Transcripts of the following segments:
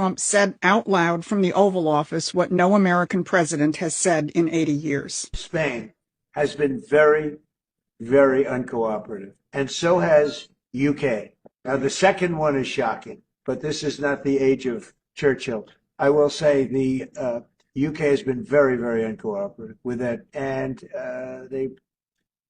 Trump said out loud from the Oval Office what no American president has said in 80 years. Spain has been very, very uncooperative, and so has UK. Now, the second one is shocking, but this is not the age of Churchill. I will say the UK has been very, very uncooperative with that, and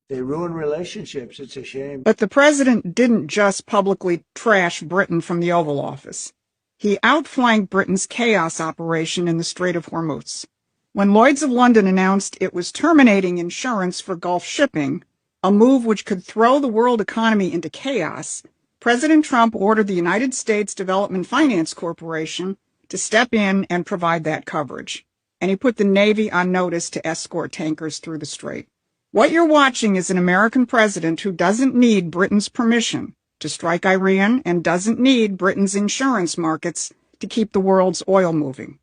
they ruin relationships. It's a shame. But the president didn't just publicly trash Britain from the Oval Office. He outflanked Britain's chaos operation in the Strait of Hormuz. When Lloyd's of London announced it was terminating insurance for Gulf shipping, a move which could throw the world economy into chaos, President Trump ordered the United States Development Finance Corporation to step in and provide that coverage. And he put the Navy on notice to escort tankers through the strait. What you're watching is an American president who doesn't need Britain's permission to strike Iran and doesn't need Britain's insurance markets to keep the world's oil moving.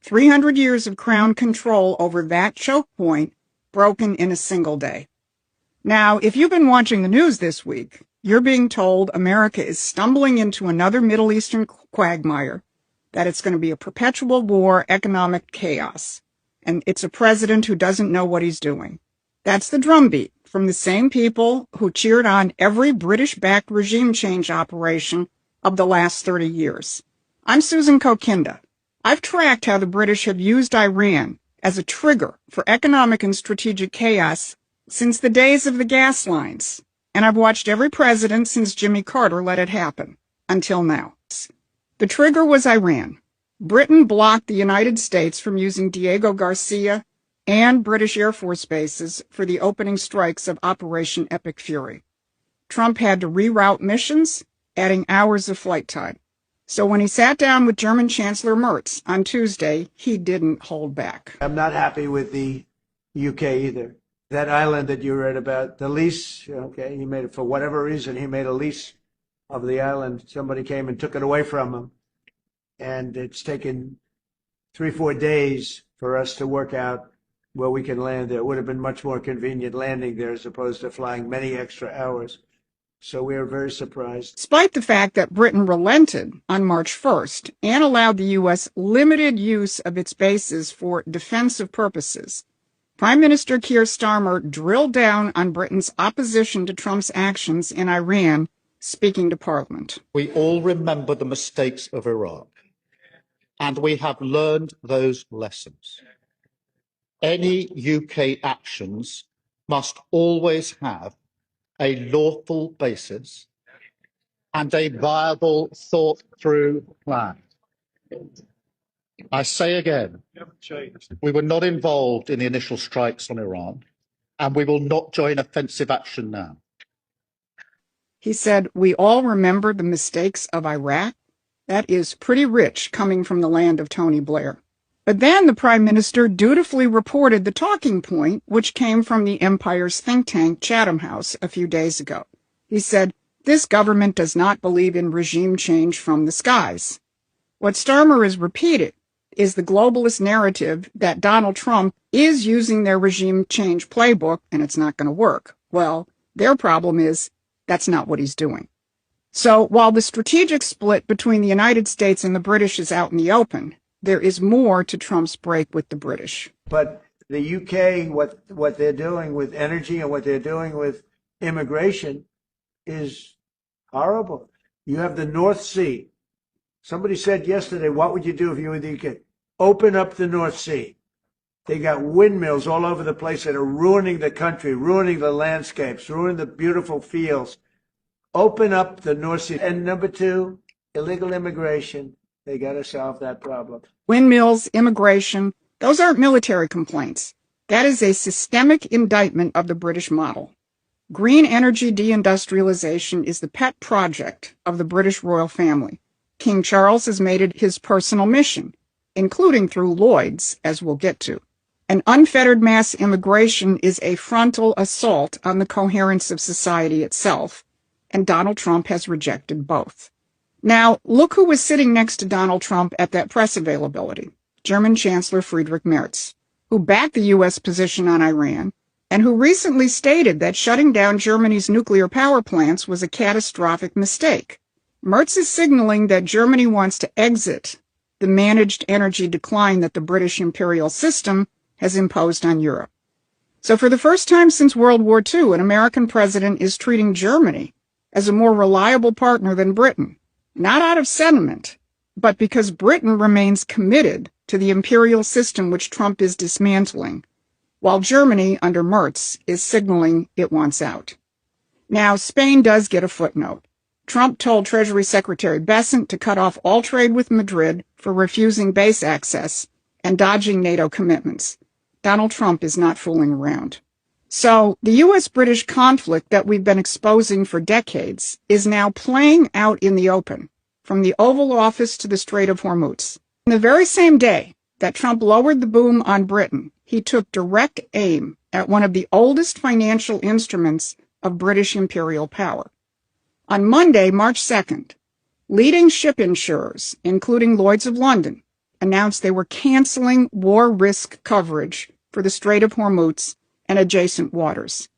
300 years of crown control over that choke point broken in a single day. Now, if you've been watching the news this week, you're being told America is stumbling into another Middle Eastern quagmire, that it's going to be a perpetual war, economic chaos, and it's a president who doesn't know what he's doing. That's the drumbeat from the same people who cheered on every British-backed regime change operation of the last 30 years. I'm Susan Kokinda. I've tracked how the British have used Iran as a trigger for economic and strategic chaos since the days of the gas lines, and I've watched every president since Jimmy Carter let it happen, until now. The trigger was Iran. Britain blocked the United States from using Diego Garcia and British Air Force bases for the opening strikes of Operation Epic Fury. Trump had to reroute missions, adding hours of flight time. So when he sat down with German Chancellor Merz on Tuesday, he didn't hold back. I'm not happy with the UK either. That island that you read about, the lease, okay, he made it for whatever reason, he made a lease of the island. Somebody came and took it away from him. And it's taken 3-4 days for us to work out where we can land there. It would have been much more convenient landing there as opposed to flying many extra hours. So we are very surprised. Despite the fact that Britain relented on March 1st and allowed the U.S. limited use of its bases for defensive purposes, Prime Minister Keir Starmer drilled down on Britain's opposition to Trump's actions in Iran, speaking to Parliament. We all remember the mistakes of Iraq, and we have learned those lessons. Any UK actions must always have a lawful basis and a viable, thought-through plan. I say again, we were not involved in the initial strikes on Iran, and we will not join offensive action now. He said, "We all remember the mistakes of Iraq." That is pretty rich coming from the land of Tony Blair. But then the Prime Minister dutifully reported the talking point, which came from the Empire's think tank Chatham House a few days ago. He said, "This government does not believe in regime change from the skies." What Starmer has repeated is the globalist narrative that Donald Trump is using their regime change playbook and it's not going to work. Well, their problem is that's not what he's doing. So while the strategic split between the United States and the British is out in the open, there is more to Trump's break with the British. But the UK, what they're doing with energy and what they're doing with immigration is horrible. You have the North Sea. Somebody said yesterday, what would you do if you were the UK? Open up the North Sea. They got windmills all over the place that are ruining the country, ruining the landscapes, ruining the beautiful fields. Open up the North Sea. And number two, illegal immigration. They got to solve that problem. Windmills, immigration, those aren't military complaints. That is a systemic indictment of the British model. Green energy deindustrialization is the pet project of the British royal family. King Charles has made it his personal mission, including through Lloyd's, as we'll get to. And unfettered mass immigration is a frontal assault on the coherence of society itself, and Donald Trump has rejected both. Now, look who was sitting next to Donald Trump at that press availability, German Chancellor Friedrich Merz, who backed the U.S. position on Iran, and who recently stated that shutting down Germany's nuclear power plants was a catastrophic mistake. Merz is signaling that Germany wants to exit the managed energy decline that the British imperial system has imposed on Europe. So for the first time since World War II, an American president is treating Germany as a more reliable partner than Britain, not out of sentiment, but because Britain remains committed to the imperial system which Trump is dismantling, while Germany, under Merz, is signaling it wants out. Now, Spain does get a footnote. Trump told Treasury Secretary Bessent to cut off all trade with Madrid for refusing base access and dodging NATO commitments. Donald Trump is not fooling around. So, the U.S.-British conflict that we've been exposing for decades is now playing out in the open, from the Oval Office to the Strait of Hormuz. On the very same day that Trump lowered the boom on Britain, he took direct aim at one of the oldest financial instruments of British imperial power. On Monday, March 2nd, leading ship insurers, including Lloyd's of London, announced they were canceling war risk coverage for the Strait of Hormuz and adjacent waters.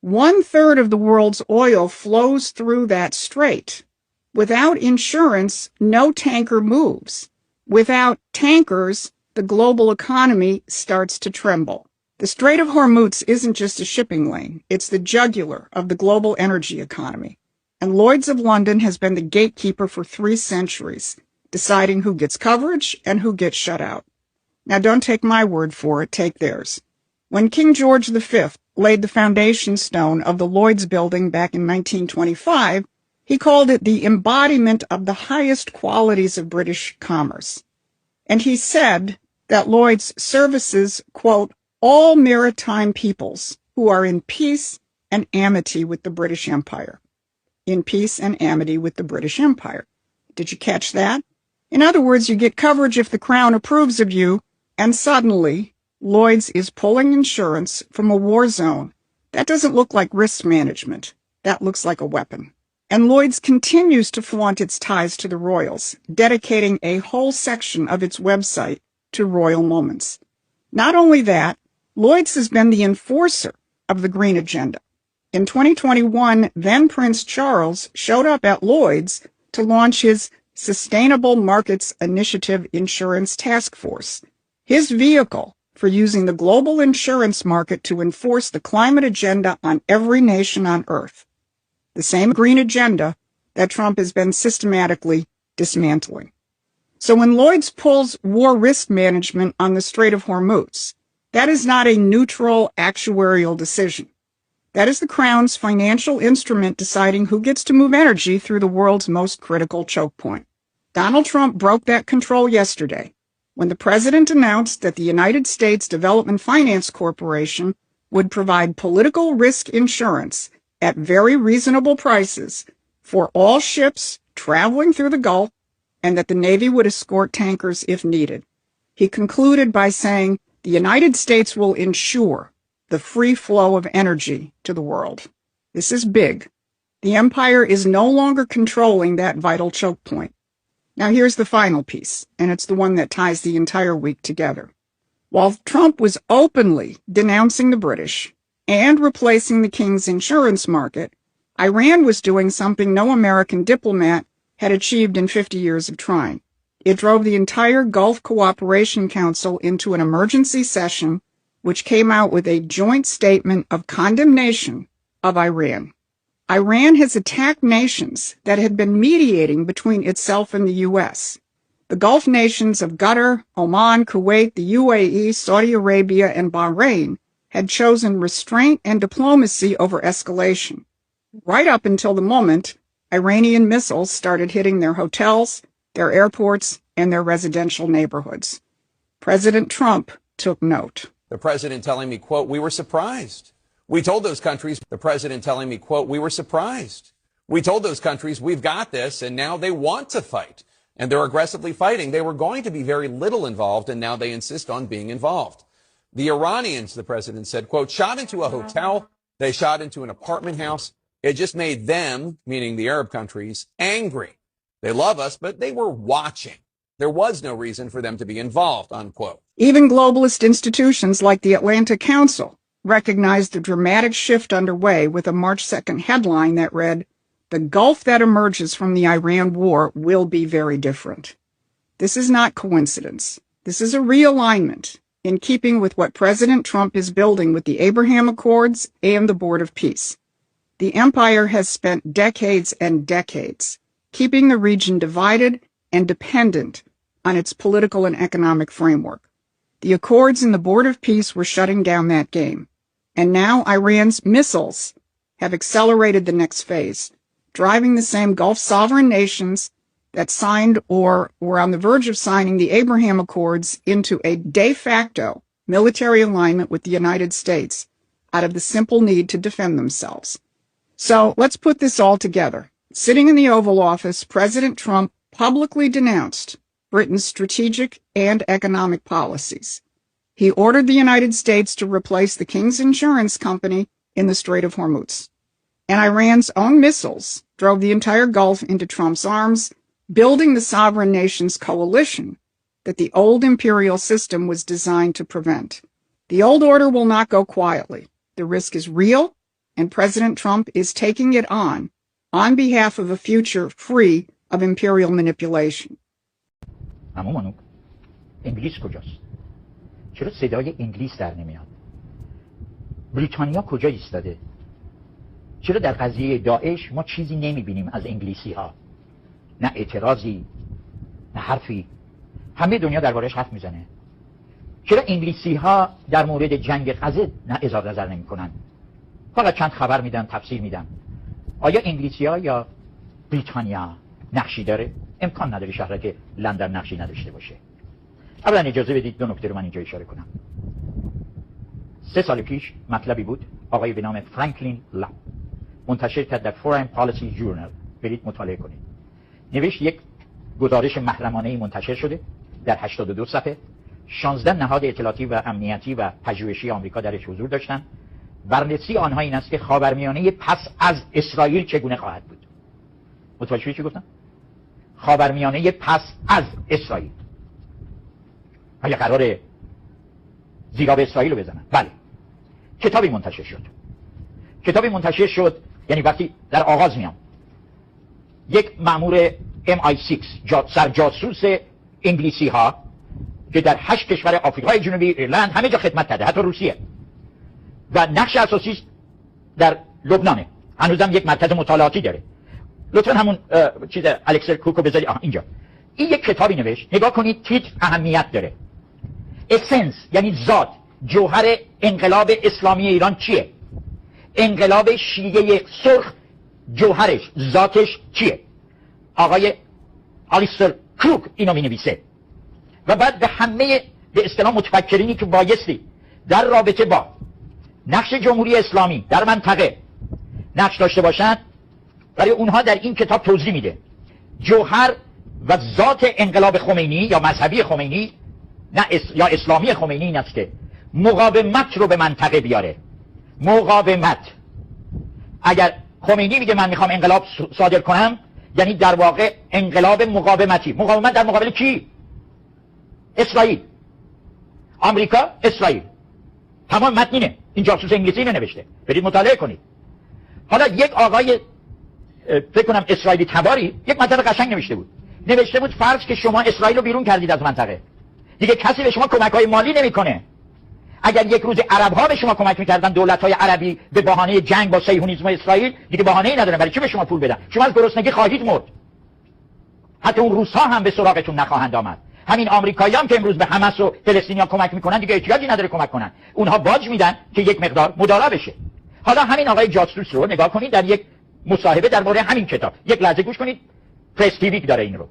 1/3 of the world's oil flows through that strait. Without insurance, no tanker moves. Without tankers, the global economy starts to tremble. The Strait of Hormuz isn't just a shipping lane, it's the jugular of the global energy economy. And Lloyd's of London has been the gatekeeper for 3 centuries, deciding who gets coverage and who gets shut out. Now don't take my word for it, take theirs. When King George V laid the foundation stone of the Lloyd's building back in 1925, he called it the embodiment of the highest qualities of British commerce. And he said that Lloyd's services, quote, all maritime peoples who are in peace and amity with the British Empire. In peace and amity with the British Empire. Did you catch that? In other words, you get coverage if the Crown approves of you, and suddenly Lloyd's is pulling insurance from a war zone. That doesn't look like risk management. That looks like a weapon. And Lloyd's continues to flaunt its ties to the royals, dedicating a whole section of its website to royal moments. Not only that, Lloyd's has been the enforcer of the green agenda. In 2021, then Prince Charles showed up at Lloyd's to launch his Sustainable Markets Initiative Insurance Task Force, his vehicle for using the global insurance market to enforce the climate agenda on every nation on Earth. The same green agenda that Trump has been systematically dismantling. So when Lloyd's pulls war risk management on the Strait of Hormuz, that is not a neutral actuarial decision. That is the Crown's financial instrument deciding who gets to move energy through the world's most critical choke point. Donald Trump broke that control yesterday when the president announced that the United States Development Finance Corporation would provide political risk insurance at very reasonable prices for all ships traveling through the Gulf, and that the Navy would escort tankers if needed. He concluded by saying, the United States will ensure the free flow of energy to the world. This is big. The empire is no longer controlling that vital choke point. Now here's the final piece, and it's the one that ties the entire week together. While Trump was openly denouncing the British and replacing the king's insurance market, Iran was doing something no American diplomat had achieved in 50 years of trying. It drove the entire Gulf Cooperation Council into an emergency session, which came out with a joint statement of condemnation of Iran. Iran has attacked nations that had been mediating between itself and the U.S. The Gulf nations of Qatar, Oman, Kuwait, the UAE, Saudi Arabia, and Bahrain had chosen restraint and diplomacy over escalation, right up until the moment Iranian missiles started hitting their hotels, their airports, and their residential neighborhoods. President Trump took note. The president telling me, quote, we were surprised. We told those countries, the president telling me, quote, we were surprised. We told those countries, we've got this, and now they want to fight. And they're aggressively fighting. They were going to be very little involved, and now they insist on being involved. The Iranians, the president said, quote, shot into a hotel. They shot into an apartment house. It just made them, meaning the Arab countries, angry. They love us, but they were watching. There was no reason for them to be involved, unquote. Even globalist institutions like the Atlantic Council recognized the dramatic shift underway with a March 2nd headline that read, "The Gulf that emerges from the Iran war will be very different." This is not coincidence. This is a realignment in keeping with what President Trump is building with the Abraham Accords and the Board of Peace. The empire has spent decades and decades keeping the region divided and dependent on its political and economic framework. The Accords and the Board of Peace were shutting down that game. And now Iran's missiles have accelerated the next phase, driving the same Gulf sovereign nations that signed or were on the verge of signing the Abraham Accords into a de facto military alignment with the United States out of the simple need to defend themselves. So let's put this all together. Sitting in the Oval Office, President Trump publicly denounced Britain's strategic and economic policies. He ordered the United States to replace the King's Insurance Company in the Strait of Hormuz. And Iran's own missiles drove the entire Gulf into Trump's arms, building the sovereign nations coalition that the old imperial system was designed to prevent. The old order will not go quietly. The risk is real, and President Trump is taking it on behalf of a future free of imperial manipulation. اما منوک انگلیس کجاست؟ چرا صدای انگلیس در نمیاد؟ بریتانیا کجا ایستاده؟ چرا در قضیه داعش ما چیزی نمیبینیم از انگلیسی ها؟ نه اعتراضی، نه حرفی. همه دنیا دربارش حرف میزنه. چرا انگلیسی ها در مورد جنگ غزه نه اظهار نظر نمیکنن؟ فقط چند خبر میدن، تفسیر میدن. آیا انگلیسی ها یا بریتانیا نقشی داره؟ امکان نداره شهر که لندن نقشی نداشته باشه. اولا اجازه بدید دو نکته رو من اینجا اشاره کنم. 3 سال پیش مطلبی بود آقای به نام فرانکلین لا منتشر کرد در فورین پالیسی جورنال. برید مطالعه کنید. نوشت یک گزارش محرمانه‌ای منتشر شده در 82 صفحه. 16 نهاد اطلاعاتی و امنیتی و پژوهشی آمریکا درش حضور داشتن. بررسی آنها این است که خاورمیانه پس از اسرائیل چگونه خواهد بود. متوجه شدید چی گفتم؟ خاورمیانه پس از اسرائیل. آیا قراره زیرا به اسرائیل رو بزنن؟ بله. کتابی منتشر شد یعنی وقتی در آغاز میام یک مأمور MI6 سرجاسوس انگلیسی ها که در 8 کشور آفریقای جنوبی، ایرلند، همه جا خدمت کرده، حتی روسیه، و نقش اساسی در لبنانه، هنوزم یک مرکز مطالعاتی داره. لطفا همون چیز الکسل کوکو بذاری اینجا. این یک کتابی نوشت، نگاه کنید، تیتر اهمیت داره. اسنس یعنی ذات، جوهر انقلاب اسلامی ایران چیه؟ انقلاب شیعه سرخ جوهرش، ذاتش چیه؟ آقای آلیستر کروک اینو می نویسه و بعد به همه به اصطلاح متفکرینی که بایستی در رابطه با نقش جمهوری اسلامی در منطقه نقش داشته باشند، برای اونها در این کتاب توضیح میده. جوهر و ذات انقلاب خمینی یا مذهبی خمینی یا اسلامی خمینی این است که مقاومت رو به منطقه بیاره. مقاومت. اگر خمینی میگه من میخوام انقلاب صادر کنم، یعنی در واقع انقلاب مقاومتی. مقاومت در مقابل کی؟ اسرائیل. آمریکا، اسرائیل. تمام متنینه. این جاسوس انگلیسی اینو نوشته. برید مطالعه کنید. حالا یک آقای فکر کنم اسرائیلی تباری یک مطلب قشنگ نوشته بود فرض که شما اسرائیل رو بیرون کردید از منطقه، دیگه کسی به شما کمک‌های مالی نمیکنه. اگر یک روز عرب‌ها به شما کمک می‌کردن، دولت‌های عربی، به بهانه جنگ با صهیونیسم و اسرائیل، دیگه بهانه‌ای ندارن برای چی به شما پول بدن. شما از گرسنگی خواهید مرد. حتی اون روس‌ها هم به سراغتون نخواهند آمد. همین آمریکایی‌ها هم که امروز به حماس و فلسطینیان کمک می‌کنن دیگه احتیاجی نداره کمک کنن. اونها باج میدن که یک مقدار مدارا بشه. حالا همین آقای جاسوس رو نگاه کنید در یک مصاحبه درباره همین کتاب. یک لحظه گوش کنید. پرس تیوی داره این رو.